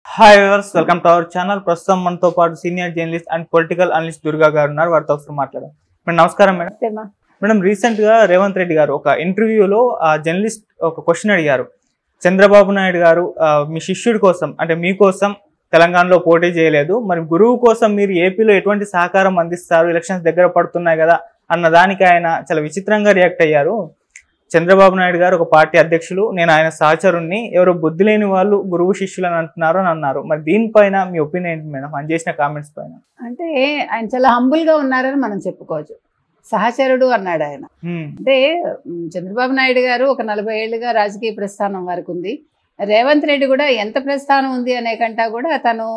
Hi viewers, welcome to our channel. ప్రస్తుతం మనతో పాటు senior journalist and political analyst Durga గారు ఉన్నారు. వారితో ఒకసారి మాట్లాడారు. మేడం నమస్కారం. మేడం రీసెంట్ గా రేవంత్ రెడ్డి గారు ఒక ఇంటర్వ్యూలో ఆ జర్నలిస్ట్ ఒక క్వశ్చన్ అడిగారు. చంద్రబాబు నాయుడు గారు మీ శిష్యుడి కోసం అంటే మీకోసం తెలంగాణలో పోటీ చేయలేదు, మరి గురువు కోసం మీరు ఏపీలో ఎటువంటి సహకారం అందిస్తారు, ఎలక్షన్స్ దగ్గర పడుతున్నాయి కదా అన్న దానికి ఆయన చాలా విచిత్రంగా రియాక్ట్ అయ్యారు. చంద్రబాబు నాయుడు గారు ఒక పార్టీ అధ్యక్షులు, నేను ఆయన సహచరుణ్ణి, ఎవరో బుద్ధి లేని వాళ్ళు గురువు శిష్యులు అని అంటున్నారు అని అన్నారు. మరి దీనిపైన మీ ఒపీనియన్ ఏంటి మేడం, ఆయన చేసిన కామెంట్స్ పైన? అంటే ఆయన చాలా హంబుల్ గా ఉన్నారని మనం చెప్పుకోవచ్చు. సహచరుడు అన్నాడు ఆయన. అంటే చంద్రబాబు నాయుడు గారు ఒక 40 ఏళ్లుగా రాజకీయ ప్రస్థానం వరకు ఉంది. రేవంత్ రెడ్డి కూడా ఎంత ప్రస్థానం ఉంది అనే కంటా కూడా తను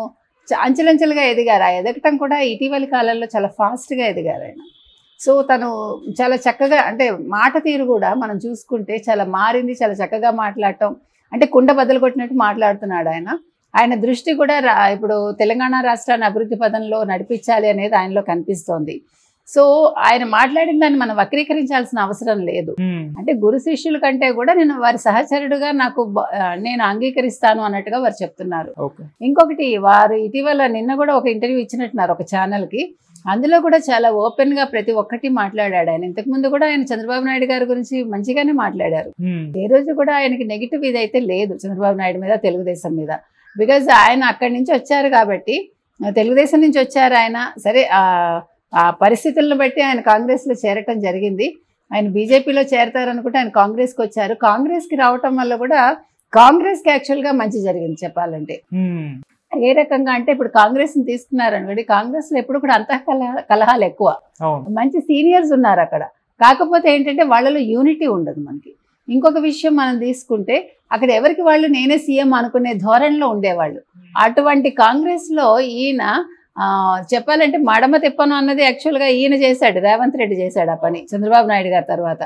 అంచెలంచెలుగా ఎదిగారు. ఆ ఎదగటం కూడా ఇటీవలి కాలంలో చాలా ఫాస్ట్గా ఎదిగారు ఆయన. సో తను చాలా చక్కగా, అంటే మాట తీరు కూడా మనం చూసుకుంటే చాలా మారింది. చాలా చక్కగా మాట్లాడటం, అంటే కుండ బద్దలు కొట్టినట్టు మాట్లాడుతున్నాడు ఆయన. ఆయన దృష్టి కూడా ఇప్పుడు తెలంగాణ రాష్ట్రాన్ని అభివృద్ధి పదంలో నడిపించాలి అనేది ఆయనలో కనిపిస్తోంది. సో ఆయన మాట్లాడిన దాన్ని మనం వక్రీకరించాల్సిన అవసరం లేదు. అంటే గురు శిష్యుల కంటే కూడా నేను వారి సహచరుడుగా నేను అంగీకరిస్తాను అన్నట్టుగా వారు చెప్తున్నారు. ఇంకొకటి, వారు ఇటీవల నిన్న కూడా ఒక ఇంటర్వ్యూ ఇచ్చినట్టున్నారు ఒక ఛానల్కి. అందులో కూడా చాలా ఓపెన్ గా ప్రతి ఒక్కటి మాట్లాడాడు ఆయన. ఇంతకుముందు కూడా ఆయన చంద్రబాబు నాయుడు గారి గురించి మంచిగానే మాట్లాడారు. ఏ రోజు కూడా ఆయనకి నెగిటివ్ ఇదైతే లేదు చంద్రబాబు నాయుడు మీద, తెలుగుదేశం మీద. బికాజ్ ఆయన అక్కడి నుంచి వచ్చారు కాబట్టి, తెలుగుదేశం నుంచి వచ్చారు ఆయన. సరే, ఆ పరిస్థితులను బట్టి ఆయన కాంగ్రెస్లో చేరటం జరిగింది. ఆయన బీజేపీలో చేరతారనుకుంటే ఆయన కాంగ్రెస్కి వచ్చారు. కాంగ్రెస్కి రావటం వల్ల కూడా కాంగ్రెస్కి యాక్చువల్గా మంచి జరిగింది చెప్పాలంటే. ఏ రకంగా అంటే ఇప్పుడు కాంగ్రెస్ని తీసుకున్నారనుకోండి, కాంగ్రెస్లో ఎప్పుడు కూడా కలహాలు ఎక్కువ. మంచి సీనియర్స్ ఉన్నారు అక్కడ. కాకపోతే ఏంటంటే వాళ్ళలో యూనిటీ ఉండదు మనకి. ఇంకొక విషయం మనం తీసుకుంటే అక్కడ ఎవరికి వాళ్ళు నేనే సీఎం అనుకునే ధోరణిలో ఉండేవాళ్ళు. అటువంటి కాంగ్రెస్లో ఈయన చెప్పాలంటే మడమ తిప్పను అన్నది యాక్చువల్గా ఈయన చేశాడు, రేవంత్ రెడ్డి చేశాడు ఆ పని చంద్రబాబు నాయుడు గారి తర్వాత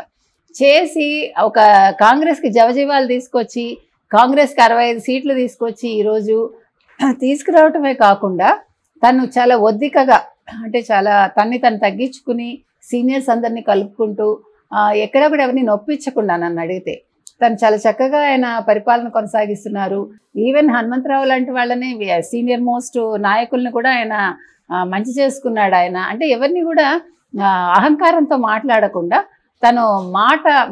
చేసి ఒక కాంగ్రెస్కి జవజీవాలు తీసుకొచ్చి కాంగ్రెస్కి 65 సీట్లు తీసుకొచ్చి ఈరోజు తీసుకురావటమే కాకుండా తను చాలా ఒద్దికగా, అంటే చాలా తను తగ్గించుకుని సీనియర్స్ అందరినీ కలుపుకుంటూ ఎక్కడ కూడా ఎవరిని నొప్పించకుండా నన్ను అడిగితే తను చాలా చక్కగా ఆయన పరిపాలన కొనసాగిస్తున్నారు. ఈవెన్ హనుమంతరావు లాంటి వాళ్ళని, సీనియర్ మోస్ట్ నాయకుల్ని కూడా ఆయన మంచి చేసుకున్నాడు ఆయన. అంటే ఎవరిని కూడా అహంకారంతో మాట్లాడకుండా తను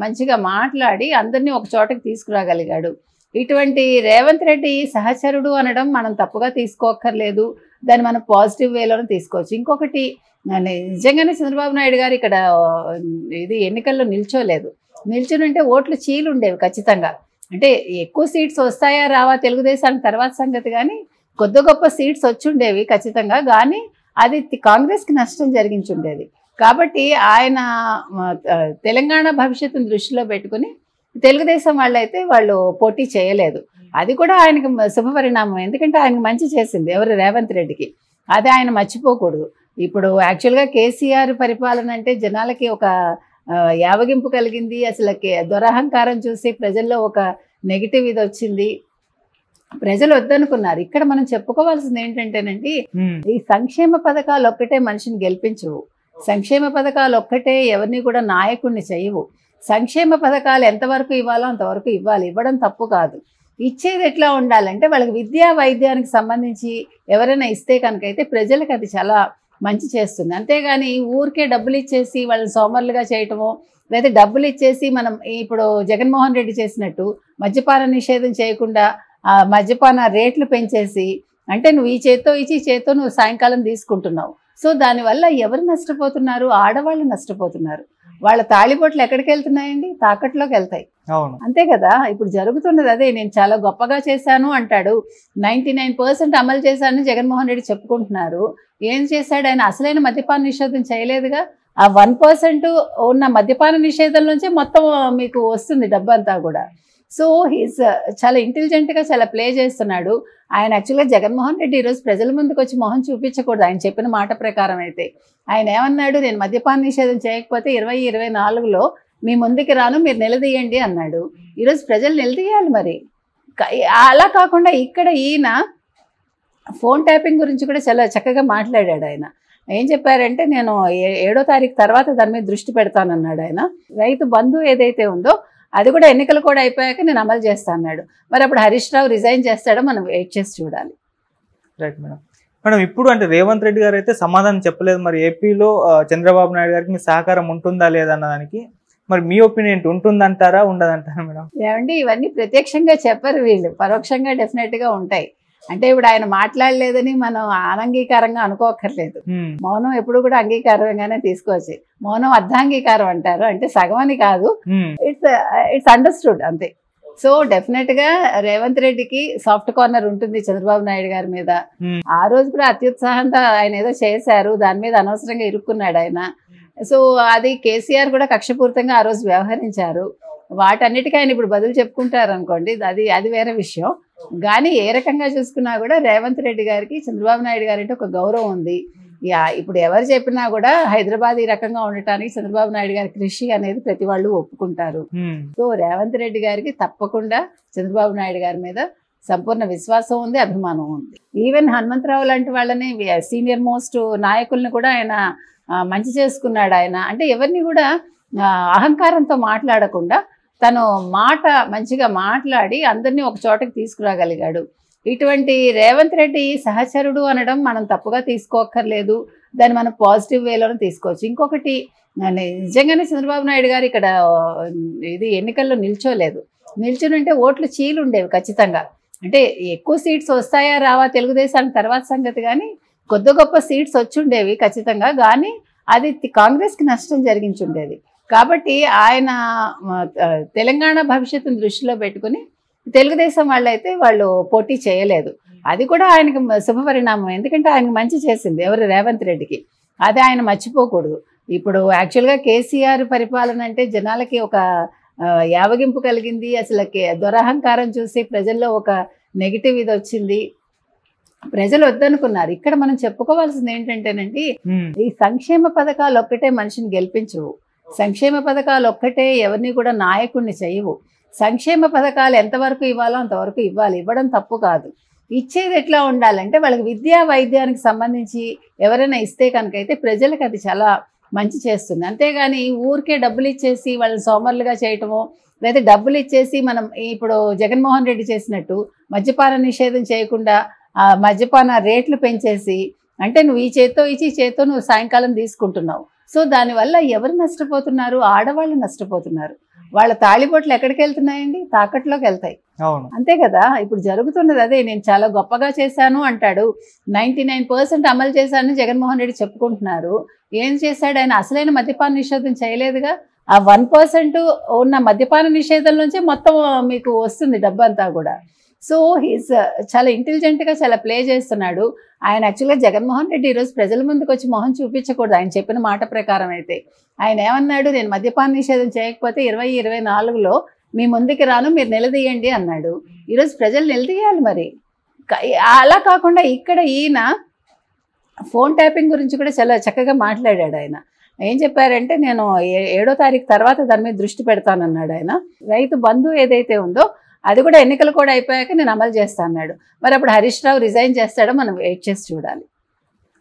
మంచిగా మాట్లాడి అందరినీ ఒక చోటకి తీసుకురాగలిగాడు. ఇటువంటి రేవంత్ రెడ్డి సహచరుడు అనడం మనం తప్పుగా తీసుకోక్కర్లేదు, దాన్ని మనం పాజిటివ్ వేలోనే తీసుకోవచ్చు. ఇంకొకటి, నిజంగానే చంద్రబాబు నాయుడు గారు ఇక్కడ ఎన్నికల్లో నిల్చునుంటే ఓట్లు చీలుండేవి ఖచ్చితంగా. అంటే ఎక్కువ సీట్స్ వస్తాయా రావా తెలుగుదేశానికి తర్వాత సంగతి, కానీ కొద్ది గొప్ప సీట్స్ వచ్చుండేవి ఖచ్చితంగా. కానీ అది కాంగ్రెస్కి నష్టం జరిగించుండేది. కాబట్టి ఆయన తెలంగాణ భవిష్యత్తును దృష్టిలో పెట్టుకుని తెలుగుదేశం వాళ్ళు పోటీ చేయలేదు. అది కూడా ఆయనకు శుభపరిణామం. ఎందుకంటే ఆయనకు మంచి చేసింది ఎవరు, రేవంత్ రెడ్డికి. అది ఆయన మర్చిపోకూడదు. ఇప్పుడు యాక్చువల్గా కేసీఆర్ పరిపాలన అంటే జనాలకి ఒక యావగింపు కలిగింది. అసలు దురహంకారం చూసి ప్రజల్లో ఒక నెగిటివ్ ఇది వచ్చింది, ప్రజలు వద్దనుకున్నారు. ఇక్కడ మనం చెప్పుకోవాల్సింది ఏంటంటేనండి, ఈ సంక్షేమ పథకాలు ఒక్కటే మనిషిని గెలిపించవు. సంక్షేమ పథకాలు ఒక్కటే ఎవరిని కూడా నాయకుడిని చేయవు. సంక్షేమ పథకాలు ఎంతవరకు ఇవ్వాలో అంతవరకు ఇవ్వాలి, ఇవ్వడం తప్పు కాదు. ఇచ్చేది ఎట్లా ఉండాలంటే వాళ్ళకి విద్యా వైద్యానికి సంబంధించి ఎవరైనా ఇస్తే కనుకైతే ప్రజలకు అది చాలా మంచి చేస్తుంది. అంతేగాని ఊరికే డబ్బులు ఇచ్చేసి వాళ్ళని సోమరులుగా చేయటమో, లేదా డబ్బులు ఇచ్చేసి మనం ఇప్పుడు జగన్మోహన్ రెడ్డి చేసినట్టు మద్యపాన నిషేధం చేయకుండా మద్యపాన రేట్లు పెంచేసి, అంటే నువ్వు ఈ చేత్తో ఇచ్చి ఈ చేత్తో నువ్వు సాయంకాలం తీసుకుంటున్నావు. సో దానివల్ల ఎవరు నష్టపోతున్నారు? ఆడవాళ్ళు నష్టపోతున్నారు. వాళ్ళ తాళిబొట్లు ఎక్కడికి వెళ్తున్నాయండి? తాకట్లోకి వెళ్తాయి. అంతే కదా ఇప్పుడు జరుగుతున్నది అదే. నేను చాలా గొప్పగా చేశాను అంటాడు, 99% అమలు చేశానని జగన్మోహన్ రెడ్డి చెప్పుకుంటున్నారు. ఏం చేశాడు ఆయన? అసలైన మద్యపాన నిషేధం చేయలేదుగా. ఆ 1% ఉన్న మద్యపాన నిషేధం నుంచే మొత్తం మీకు వస్తుంది డబ్బంతా కూడా. సో హీస్ చాలా ఇంటెలిజెంట్గా చాలా ప్లే చేస్తున్నాడు ఆయన. యాక్చువల్గా జగన్మోహన్ రెడ్డి ఈరోజు ప్రజల ముందుకు వచ్చి మొహం చూపించకూడదు. ఆయన చెప్పిన మాట ప్రకారం అయితే ఆయన ఏమన్నాడు, నేను మద్యపాన నిషేధం చేయకపోతే 2024లో మీ ముందుకి రాను, మీరు నిలదీయండి అన్నాడు. ఈరోజు ప్రజలు నిలదీయాలి మరి. అలా కాకుండా ఇక్కడ ఈయన ఫోన్ ట్యాపింగ్ గురించి కూడా చాలా చక్కగా మాట్లాడాడు ఆయన. ఏం చెప్పారంటే, నేను 7వ తారీఖు తర్వాత దాని మీద దృష్టి పెడతానన్నాడు ఆయన. రైతు బంధు ఏదైతే ఉందో అది కూడా ఎన్నికలు కూడా అయిపోయాక నేను అమలు చేస్తా అన్నాడు. మరి అప్పుడు హరీష్ రావు రిజైన్ చేస్తాడో మనం వెయిట్ చేసి చూడాలి. Right madam. మేడం ఇప్పుడు అంటే రేవంత్ రెడ్డి గారు అయితే సమాధానం చెప్పలేదు. మరి ఏపీలో చంద్రబాబు నాయుడు గారికి మీ సహకారం ఉంటుందా లేదా అన్నదానికి మరి మీ ఒపీనియన్ ఉంటుందంటారా ఉండదంటారా మేడం? ఏమండి ఇవన్నీ ప్రత్యక్షంగా చెప్పరు వీళ్ళు, పరోక్షంగా డెఫినెట్ గా ఉంటాయి. అంటే ఇప్పుడు ఆయన మాట్లాడలేదని మనం అనంగీకారంగా అనుకోకర్లేదు. మౌనం ఎప్పుడు కూడా అంగీకారంగానే తీసుకోవచ్చు. మౌనం అర్ధాంగీకారం అంటారు, అంటే సగం అని కాదు, ఇట్స్ అండర్స్టూడ్ అంతే. సో డెఫినెట్ గా రేవంత్ రెడ్డికి సాఫ్ట్ కార్నర్ ఉంటుంది చంద్రబాబు నాయుడు గారి మీద. ఆ రోజు కూడా అత్యుత్సాహంతో ఆయన ఏదో చేశారు, దాని మీద అనవసరంగా ఇరుక్కున్నాడు ఆయన. సో అది కేసీఆర్ కూడా కక్షపూరితంగా ఆ రోజు వ్యవహరించారు. వాటన్నిటికీ ఆయన ఇప్పుడు బదులు చెప్పుకుంటారు అనుకోండి, అది వేరే విషయం. కానీ ఏ రకంగా చూసుకున్నా కూడా రేవంత్ రెడ్డి గారికి చంద్రబాబు నాయుడు గారి అంటే ఒక గౌరవం ఉంది. ఇప్పుడు ఎవరు చెప్పినా కూడా హైదరాబాద్ ఈ రకంగా ఉండటానికి చంద్రబాబు నాయుడు గారి కృషి అనేది ప్రతి వాళ్ళు ఒప్పుకుంటారు. సో రేవంత్ రెడ్డి గారికి తప్పకుండా చంద్రబాబు నాయుడు గారి మీద సంపూర్ణ విశ్వాసం ఉంది, అభిమానం ఉంది. ఈవెన్ హనుమంతరావు లాంటి వాళ్ళని సీనియర్ మోస్ట్ నాయకుల్ని కూడా ఆయన మంచి చేసుకున్నాడు. ఆయన అంటే ఎవరిని కూడా అహంకారంతో మాట్లాడకుండా తను మంచిగా మాట్లాడి అందరినీ ఒక చోటకి తీసుకురాగలిగాడు. ఇటువంటి రేవంత్ రెడ్డి సహచరుడు అనడం మనం తప్పుగా తీసుకోక్కర్లేదు, దాన్ని మనం పాజిటివ్ వేలోనే తీసుకోవచ్చు. ఇంకొకటి, నిజంగానే చంద్రబాబు నాయుడు గారు ఇక్కడ ఎన్నికల్లో నిల్చునుంటే ఓట్లు చీలుండేవి ఖచ్చితంగా. అంటే ఎక్కువ సీట్స్ వస్తాయా రావా తెలుగుదేశానికి తర్వాత సంగతి, కానీ కొద్ది గొప్ప సీట్స్ వచ్చుండేవి ఖచ్చితంగా. కానీ అది కాంగ్రెస్కి నష్టం జరిగించుండేది. కాబట్టి ఆయన తెలంగాణ భవిష్యత్తును దృష్టిలో పెట్టుకుని తెలుగుదేశం వాళ్ళు పోటీ చేయలేదు. అది కూడా ఆయనకు శుభపరిణామం, ఎందుకంటే ఆయనకు మంచి చేసింది ఎవరు, రేవంత్ రెడ్డికి. అది ఆయన మర్చిపోకూడదు. ఇప్పుడు యాక్చువల్గా కేసీఆర్ పరిపాలన అంటే జనాలకి ఒక యావగింపు కలిగింది. అసలు దురహంకారం చూసి ప్రజల్లో ఒక నెగిటివ్ ఇది వచ్చింది, ప్రజలు వద్దనుకున్నారు. ఇక్కడ మనం చెప్పుకోవాల్సింది ఏంటంటేనండి, ఈ సంక్షేమ పథకాలు ఒక్కటే మనిషిని గెలిపించవు, సంక్షేమ పథకాలు ఒక్కటే ఎవరిని కూడా నాయకుడిని చేయవు. సంక్షేమ పథకాలు ఎంతవరకు ఇవ్వాలో అంతవరకు ఇవ్వాలి, ఇవ్వడం తప్పు కాదు. ఇచ్చేది ఎట్లా ఉండాలంటే వాళ్ళకి విద్యా వైద్యానికి సంబంధించి ఎవరైనా ఇస్తే కనుకైతే ప్రజలకు అది చాలా మంచి చేస్తుంది. అంతేగాని ఊరికే డబ్బులు ఇచ్చేసి వాళ్ళని సోమరులుగా చేయటమో, లేదా డబ్బులు ఇచ్చేసి మనం ఇప్పుడు జగన్మోహన్ రెడ్డి చేసినట్టు మద్యపాన నిషేధం చేయకుండా మద్యపాన రేట్లు పెంచేసి, అంటే నువ్వు ఈ చేత్తో ఇచ్చి ఈ చేత్తో నువ్వు సాయంకాలం తీసుకుంటున్నావు. సో దానివల్ల ఎవరు నష్టపోతున్నారు, ఆడవాళ్ళు నష్టపోతున్నారు. వాళ్ళ తాళిబొట్లు ఎక్కడికి వెళ్తున్నాయండి, తాకట్లోకి వెళ్తాయి. అంతే కదా ఇప్పుడు జరుగుతున్నది అదే. నేను చాలా గొప్పగా చేశాను అంటాడు, 99% అమలు చేశానని జగన్మోహన్ రెడ్డి చెప్పుకుంటున్నారు. ఏం చేశాడు ఆయన? అసలైన మద్యపాన నిషేధం చేయలేదుగా. ఆ 1% ఉన్న మద్యపాన నిషేధం నుంచే మొత్తం మీకు వస్తుంది డబ్బంతా కూడా. సో హీస్ చాలా ఇంటెలిజెంట్గా చాలా ప్లే చేస్తున్నాడు ఆయన. యాక్చువల్గా జగన్మోహన్ రెడ్డి ఈరోజు ప్రజల ముందుకు వచ్చి మొహం చూపించకూడదు. ఆయన చెప్పిన మాట ప్రకారం అయితే ఆయన ఏమన్నాడు, నేను మద్యపాన నిషేధం చేయకపోతే 2024లో మీ ముందుకి రాను, మీరు నిలదీయండి అన్నాడు. ఈరోజు ప్రజలు నిలదీయాలి మరి. అలా కాకుండా ఇక్కడ ఈయన ఫోన్ ట్యాపింగ్ గురించి కూడా చాలా చక్కగా మాట్లాడాడు. ఆయన ఏం చెప్పారంటే, నేను 7వ తారీఖు తర్వాత దాని మీద దృష్టి పెడతానన్నాడు ఆయన. రైతు బంధు ఏదైతే ఉందో అది కూడా ఎన్నికలు కూడా అయిపోయాక నేను అమలు చేస్తా అన్నాడు. మరి అప్పుడు హరీష్ రావు రిజైన్ చేస్తాడో మనం వెయిట్ చేసి చూడాలి.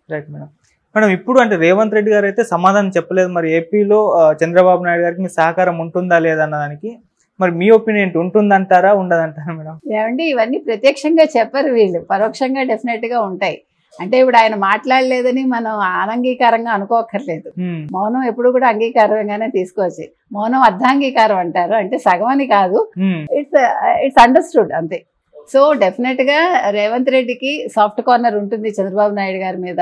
Right madam. మేడం ఇప్పుడు అంటే రేవంత్ రెడ్డి గారు అయితే సమాధానం చెప్పలేదు. మరి ఏపీలో చంద్రబాబు నాయుడు గారికి మీ సహకారం ఉంటుందా లేదా అన్నదానికి మరి మీ ఒపీనియన్ ఉంటుందంటారా ఉండదంటారా మేడం? ఏమండి ఇవన్నీ ప్రత్యక్షంగా చెప్పరు వీళ్ళు, పరోక్షంగా డెఫినెట్గా ఉంటాయి. అంటే ఇప్పుడు ఆయన మాట్లాడలేదని మనం అనంగీకారంగా అనుకోకర్లేదు. మౌనం ఎప్పుడు కూడా అంగీకారంగానే తీసుకోవచ్చు. మౌనం అర్ధాంగీకారం అంటారు, అంటే సగం అని కాదు, ఇట్స్ అండర్స్టూడ్ అంతే. సో డెఫినెట్ గా రేవంత్ రెడ్డికి సాఫ్ట్ కార్నర్ ఉంటుంది చంద్రబాబు నాయుడు గారి మీద.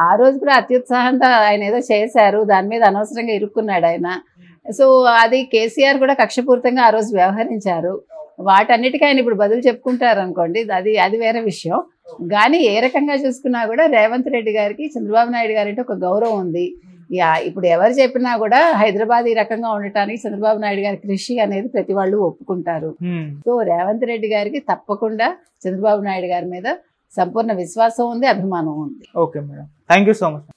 ఆ రోజు కూడా అత్యుత్సాహంతో ఆయన ఏదో చేశారు, దాని మీద అనవసరంగా ఇరుక్కున్నాడు ఆయన. సో అది కేసీఆర్ కూడా కక్షపూరితంగా ఆ రోజు వ్యవహరించారు. వాటన్నిటికీ ఆయన ఇప్పుడు బదులు చెప్పుకుంటారు అనుకోండి, అది వేరే విషయం. కానీ ఏ రకంగా చూసుకున్నా కూడా రేవంత్ రెడ్డి గారికి చంద్రబాబు నాయుడు గారి అంటే ఒక గౌరవం ఉంది. ఇప్పుడు ఎవరు చెప్పినా కూడా హైదరాబాద్ ఈ రకంగా ఉండటానికి చంద్రబాబు నాయుడు గారి కృషి అనేది ప్రతి వాళ్ళు ఒప్పుకుంటారు. సో రేవంత్ రెడ్డి గారికి తప్పకుండా చంద్రబాబు నాయుడు గారి మీద సంపూర్ణ విశ్వాసం ఉంది, అభిమానం ఉంది. Okay madam, thank you so much.